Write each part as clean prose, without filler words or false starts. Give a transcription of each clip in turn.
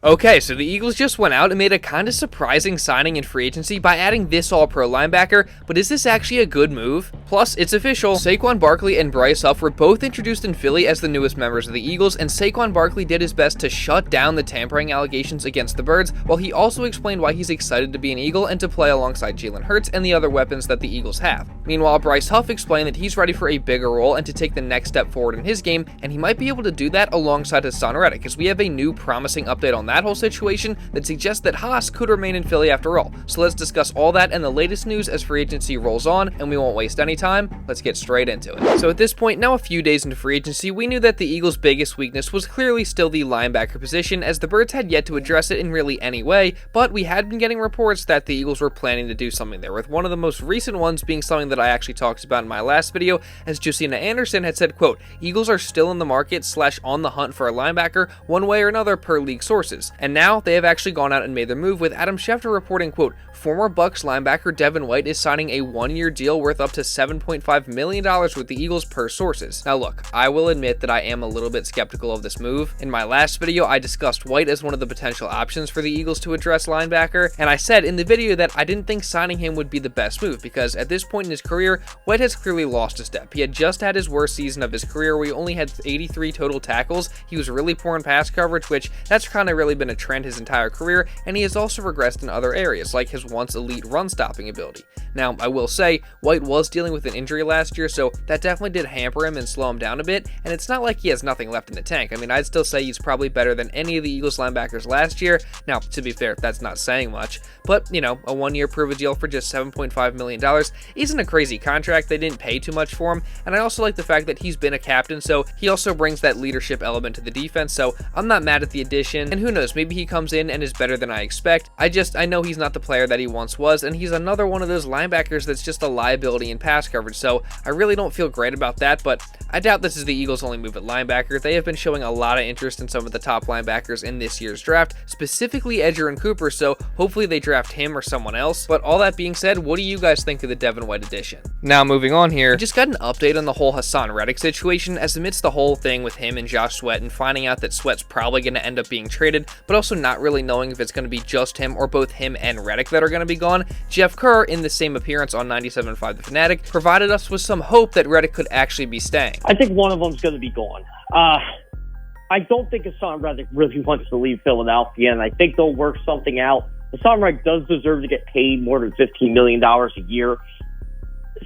Okay, so the Eagles just went out and made a kind of surprising signing in free agency by adding this all-pro linebacker, but is this actually a good move? Plus, it's official, Saquon Barkley and Bryce Huff were both introduced in Philly as the newest members of the Eagles, and Saquon Barkley did his best to shut down the tampering allegations against the Birds, while he also explained why he's excited to be an Eagle and to play alongside Jalen Hurts and the other weapons that the Eagles have. Meanwhile, Bryce Huff explained that he's ready for a bigger role and to take the next step forward in his game, and he might be able to do that alongside Haason Reddick, as we have a new promising update on that whole situation that suggests that Haas could remain in Philly after all. So let's discuss all that and the latest news as free agency rolls on, and we won't waste any time. Let's get straight into it. So at this point, now a few days into free agency, we knew that the Eagles' biggest weakness was clearly still the linebacker position, as the Birds had yet to address it in really any way, but we had been getting reports that the Eagles were planning to do something there, with one of the most recent ones being something that I actually talked about in my last video, as Josina Anderson had said, quote, "Eagles are still in the market / on the hunt for a linebacker one way or another per league sources." And now they have actually gone out and made their move, with Adam Schefter reporting, quote, "Former Bucs linebacker Devin White is signing a one-year deal worth up to $7.5 million with the Eagles per sources." Now look, I will admit that I am a little bit skeptical of this move. In my last video, I discussed White as one of the potential options for the Eagles to address linebacker, and I said in the video that I didn't think signing him would be the best move, because at this point in his career, White has clearly lost a step. He had just had his worst season of his career, where he only had 83 total tackles. He was really poor in pass coverage, which that's kind of really been a trend his entire career, and he has also regressed in other areas, like his once elite run-stopping ability. Now, I will say, White was dealing with an injury last year, so that definitely did hamper him and slow him down a bit, and it's not like he has nothing left in the tank. I mean, I'd still say he's probably better than any of the Eagles linebackers last year. Now, to be fair, that's not saying much, but, you know, a one-year prove a deal for just $7.5 million isn't a crazy contract. They didn't pay too much for him, and I also like the fact that he's been a captain, so he also brings that leadership element to the defense, so I'm not mad at the addition, and who knows, maybe he comes in and is better than I expect. I know he's not the player that he once was, and he's another one of those linebackers that's just a liability in pass coverage, so I really don't feel great about that, but I doubt this is the Eagles' only move at linebacker. They have been showing a lot of interest in some of the top linebackers in this year's draft, specifically Edger and Cooper, so hopefully they draft him or someone else. But all that being said, what do you guys think of the Devin White addition? Now moving on here, we just got an update on the whole Haason Reddick situation, as amidst the whole thing with him and Josh Sweat and finding out that Sweat's probably going to end up being traded, but also not really knowing if it's going to be just him or both him and Reddick that are going to be gone, Jeff Kerr, in the same appearance on 97.5 The Fanatic, provided us with some hope that Reddick could actually be staying. I think one of them's going to be gone. I don't think Haason Reddick really wants to leave Philadelphia, and I think they'll work something out. Haason Reddick does deserve to get paid more than $15 million a year.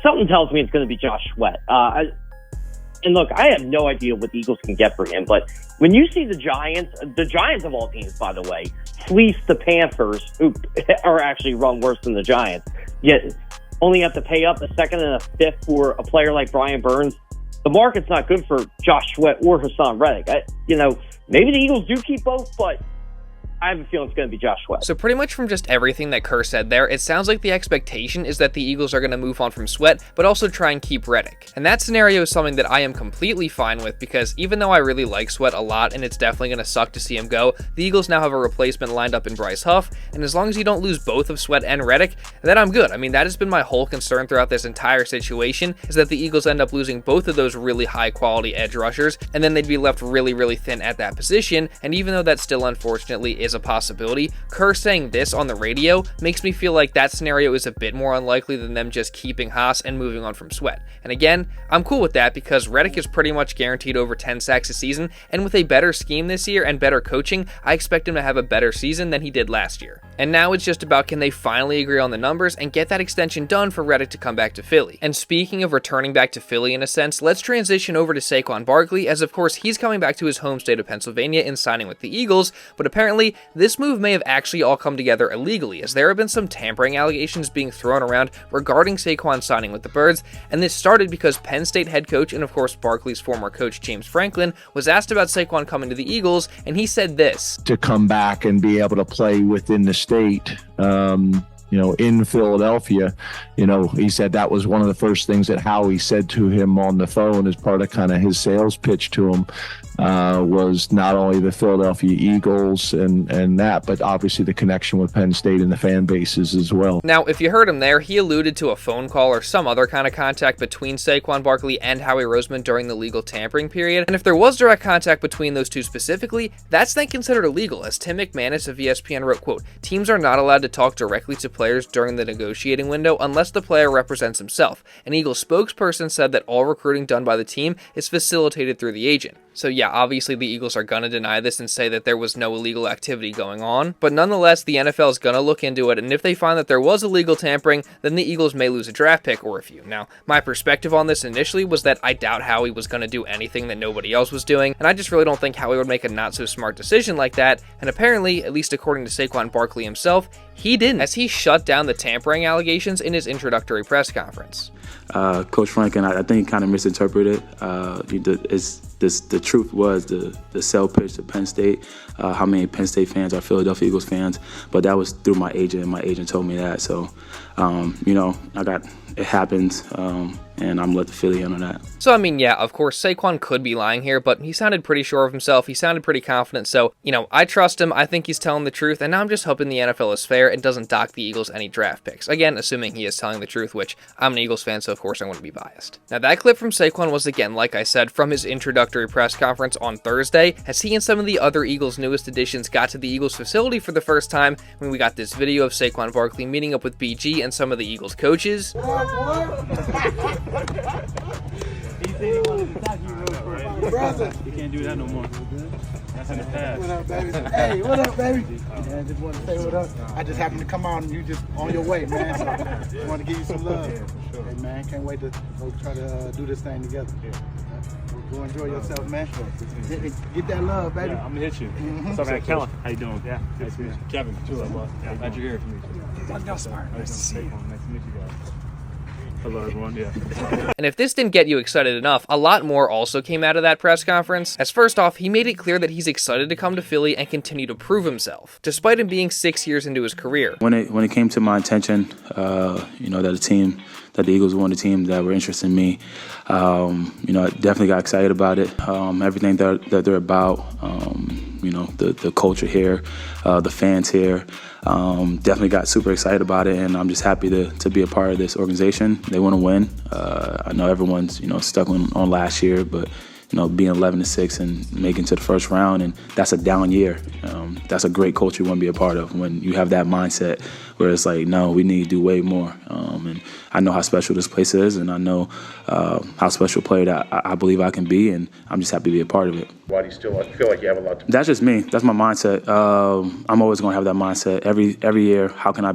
Something tells me it's going to be Josh Sweat. And look, I have no idea what the Eagles can get for him, but when you see the Giants of all teams, by the way, fleece the Panthers, who are actually run worse than the Giants, yet only have to pay up a second and a fifth for a player like Brian Burns, the market's not good for Josh Sweat or Haason Reddick. Maybe the Eagles do keep both, but I have a feeling it's going to be Josh Sweat. So pretty much from just everything that Kerr said there, it sounds like the expectation is that the Eagles are going to move on from Sweat, but also try and keep Reddick. And that scenario is something that I am completely fine with, because even though I really like Sweat a lot, and it's definitely going to suck to see him go, the Eagles now have a replacement lined up in Bryce Huff, and as long as you don't lose both of Sweat and Reddick, then I'm good. I mean, that has been my whole concern throughout this entire situation, is that the Eagles end up losing both of those really high-quality edge rushers, and then they'd be left really, really thin at that position, and even though that still unfortunately is a possibility, Kerr saying this on the radio makes me feel like that scenario is a bit more unlikely than them just keeping Haas and moving on from Sweat. And again, I'm cool with that, because Reddick is pretty much guaranteed over 10 sacks a season, and with a better scheme this year and better coaching, I expect him to have a better season than he did last year. And now it's just about, can they finally agree on the numbers and get that extension done for Reddick to come back to Philly. And speaking of returning back to Philly in a sense, let's transition over to Saquon Barkley, as of course he's coming back to his home state of Pennsylvania and signing with the Eagles, but apparently this move may have actually all come together illegally, as there have been some tampering allegations being thrown around regarding Saquon signing with the Birds, and this started because Penn State head coach and of course Barkley's former coach James Franklin was asked about Saquon coming to the Eagles, and he said this: to come back and be able to play within the state, in Philadelphia, he said that was one of the first things that Howie said to him on the phone as part of kind of his sales pitch to him, was not only the Philadelphia Eagles and that, but obviously the connection with Penn State and the fan bases as well. Now, if you heard him there, he alluded to a phone call or some other kind of contact between Saquon Barkley and Howie Roseman during the legal tampering period, and if there was direct contact between those two specifically, that's then considered illegal, as Tim McManus of ESPN wrote, quote, "Teams are not allowed to talk directly to players during the negotiating window unless the player represents himself." An Eagles spokesperson said that all recruiting done by the team is facilitated through the agent. So yeah, obviously the Eagles are gonna deny this and say that there was no illegal activity going on, but nonetheless, the NFL is gonna look into it, and if they find that there was illegal tampering, then the Eagles may lose a draft pick or a few. Now, my perspective on this initially was that I doubt Howie was gonna do anything that nobody else was doing, and I just really don't think Howie would make a not-so-smart decision like that, and apparently, at least according to Saquon Barkley himself, he didn't, as he shut down the tampering allegations in his introductory press conference. Coach Franklin, I think he kind of misinterpreted. The truth was the sell pitch to Penn State, how many Penn State fans are Philadelphia Eagles fans, but that was through my agent, and my agent told me that. So, it happens, and I'm let the Philly handle that. So, I mean, yeah, of course, Saquon could be lying here, but he sounded pretty sure of himself. He sounded pretty confident. So, I trust him. I think he's telling the truth, and I'm just hoping the NFL is fair and doesn't dock the Eagles any draft picks. Again, assuming he is telling the truth, which I'm an Eagles fan, so of course I'm going to be biased. Now, that clip from Saquon was, again, like I said, from his introductory press conference on Thursday, as he and some of the other Eagles' newest additions got to the Eagles facility for the first time when we got this video of Saquon Barkley meeting up with BG and some of the Eagles coaches. You can't do that no more. That's in the past. What up, baby? Hey, what up, baby? Man, just want to say what up. I just happened to come on and you just on your way, man. So I want to give you some love. Hey, man, can't wait to go try to do this thing together. Go enjoy yourself, man. Get that love, baby. Yeah, I'm gonna hit you. What's up, man? Kellen? How you doing? Yeah, nice to meet you. Kevin, too. Yeah, glad you're here. Y'all smart. Nice to see you. Nice to meet you guys. Hello, everyone. Yeah. And if this didn't get you excited enough, a lot more also came out of that press conference. As first off, he made it clear that he's excited to come to Philly and continue to prove himself, despite him being 6 years into his career. When it came to my intention, that the Eagles were the team that were interested in me, I definitely got excited about it. Everything that they're about, the culture here, the fans here. Definitely got super excited about it, and I'm just happy to be a part of this organization. They want to win. I know everyone's stuck on last year, but being 11-6 and making to the first round, and that's a down year. That's a great culture you want to be a part of when you have that mindset where it's like, no, we need to do way more. And I know how special this place is, and I know how special a player that I believe I can be, and I'm just happy to be a part of it. Why do you still feel like you have a lot to do? That's just me. That's my mindset. I'm always going to have that mindset. Every year, how can I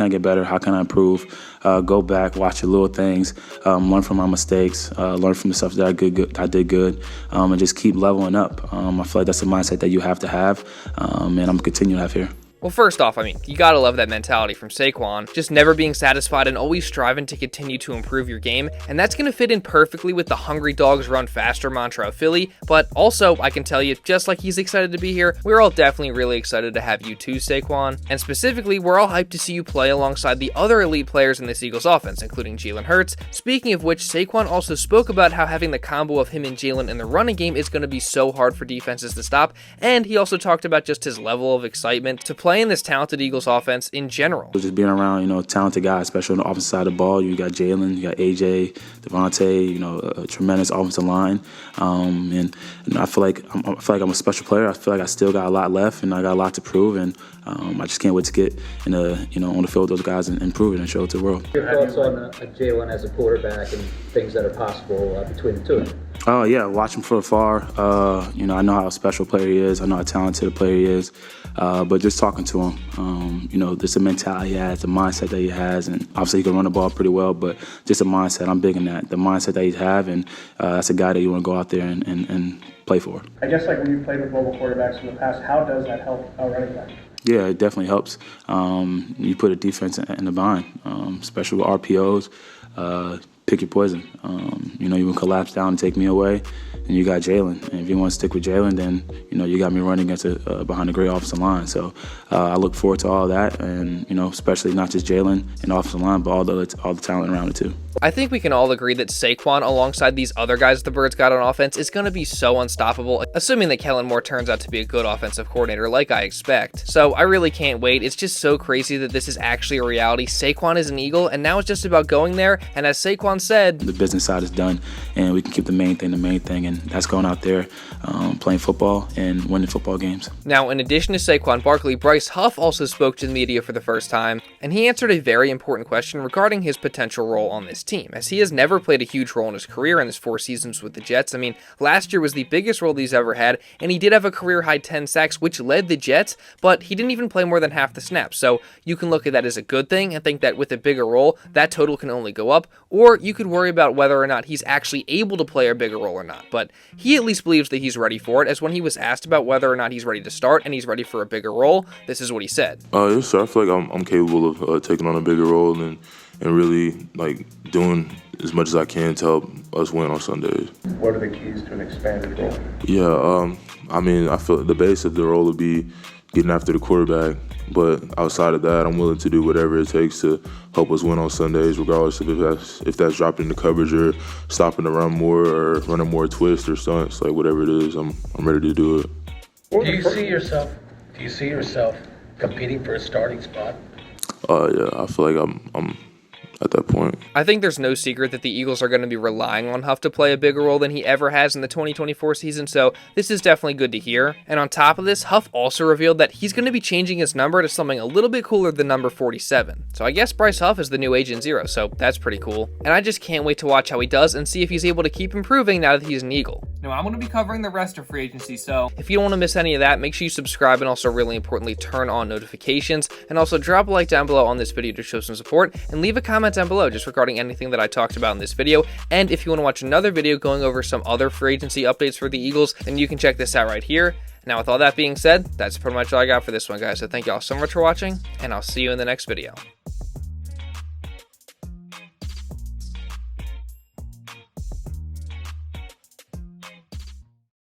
get better? How can I improve? Go back, watch the little things, learn from my mistakes, learn from the stuff that I did good, and just keep leveling up. I feel like that's the mindset that you have to have, and I'm going to continue to have here. Well, first off, you gotta love that mentality from Saquon, just never being satisfied and always striving to continue to improve your game, and that's gonna fit in perfectly with the hungry dogs run faster mantra of Philly, but also, I can tell you, just like he's excited to be here, we're all definitely really excited to have you too, Saquon, and specifically, we're all hyped to see you play alongside the other elite players in this Eagles offense, including Jalen Hurts. Speaking of which, Saquon also spoke about how having the combo of him and Jalen in the running game is gonna be so hard for defenses to stop, and he also talked about just his level of excitement to play in this talented Eagles offense in general. Just being around, talented guys, especially on the offensive side of the ball. You got Jalen, you got AJ, DeVonta, a tremendous offensive line. And I feel like I'm a special player. I feel like I still got a lot left, and I got a lot to prove. And I just can't wait to get on the field with those guys and prove it and show it to the world. Your thoughts on Jalen as a quarterback and things that are possible between the two of them? Oh, yeah, watch him from afar. I know how special a player he is. I know how talented a player he is. But just talking to him, just the mentality he has, the mindset that he has, and obviously he can run the ball pretty well, but just a mindset. I'm big in that. The mindset that he has, and that's a guy that you want to go out there and play for. I guess when you played with mobile quarterbacks in the past, how does that help a running back? Yeah, it definitely helps. You put a defense in the bind, especially with RPOs, pick your poison. You know, you can collapse down and take me away, and you got Jalen. And if you want to stick with Jalen, then, you know, you got me running against behind a great offensive line. So I look forward to all that, and, you know, especially not just Jalen and offensive line, but all the talent around it too. I think we can all agree that Saquon, alongside these other guys the Birds got on offense, is going to be so unstoppable, assuming that Kellen Moore turns out to be a good offensive coordinator like I expect. So I really can't wait. It's just so crazy that this is actually a reality. Saquon is an Eagle, and now it's just about going there, and as Saquon said, the business side is done, and we can keep the main thing, and that's going out there, playing football and winning football games. Now, in addition to Saquon Barkley, Bryce Huff also spoke to the media for the first time, and he answered a very important question regarding his potential role on this team, as he has never played a huge role in his career in his 4 seasons with the Jets. I mean, last year was the biggest role he's ever had, and he did have a career-high 10 sacks, which led the Jets, but he didn't even play more than half the snaps, so you can look at that as a good thing and think that with a bigger role, that total can only go up, or you could worry about whether or not he's actually able to play a bigger role or not. But he at least believes that he's ready for it, as when he was asked about whether or not he's ready to start and he's ready for a bigger role, this is what he said. Yes, sir. I feel like I'm capable of taking on a bigger role and really like doing as much as I can to help us win on Sundays. What are the keys to an expanded role? Yeah, I mean, I feel the base of the role would be getting after the quarterback, but outside of that, I'm willing to do whatever it takes to help us win on Sundays, regardless of if that's dropping the coverage or stopping the run more or running more twists or stunts, like whatever it is, I'm ready to do it. Do you see yourself competing for a starting spot? Yeah, I feel like I'm at that point. I think there's no secret that the Eagles are going to be relying on Huff to play a bigger role than he ever has in the 2024 season, so this is definitely good to hear. And on top of this, Huff also revealed that he's going to be changing his number to something a little bit cooler than number 47. So I guess Bryce Huff is the new Agent Zero, so that's pretty cool. And I just can't wait to watch how he does and see if he's able to keep improving now that he's an Eagle. Now, I'm going to be covering the rest of free agency, so if you don't want to miss any of that, make sure you subscribe and also, really importantly, turn on notifications. And also drop a like down below on this video to show some support, and leave a comment down below just regarding anything that I talked about in this video. And if you want to watch another video going over some other free agency updates for the Eagles, then you can check this out right here. Now, with all that being said, that's pretty much all I got for this one, guys. So thank you all so much for watching, and I'll see you in the next video.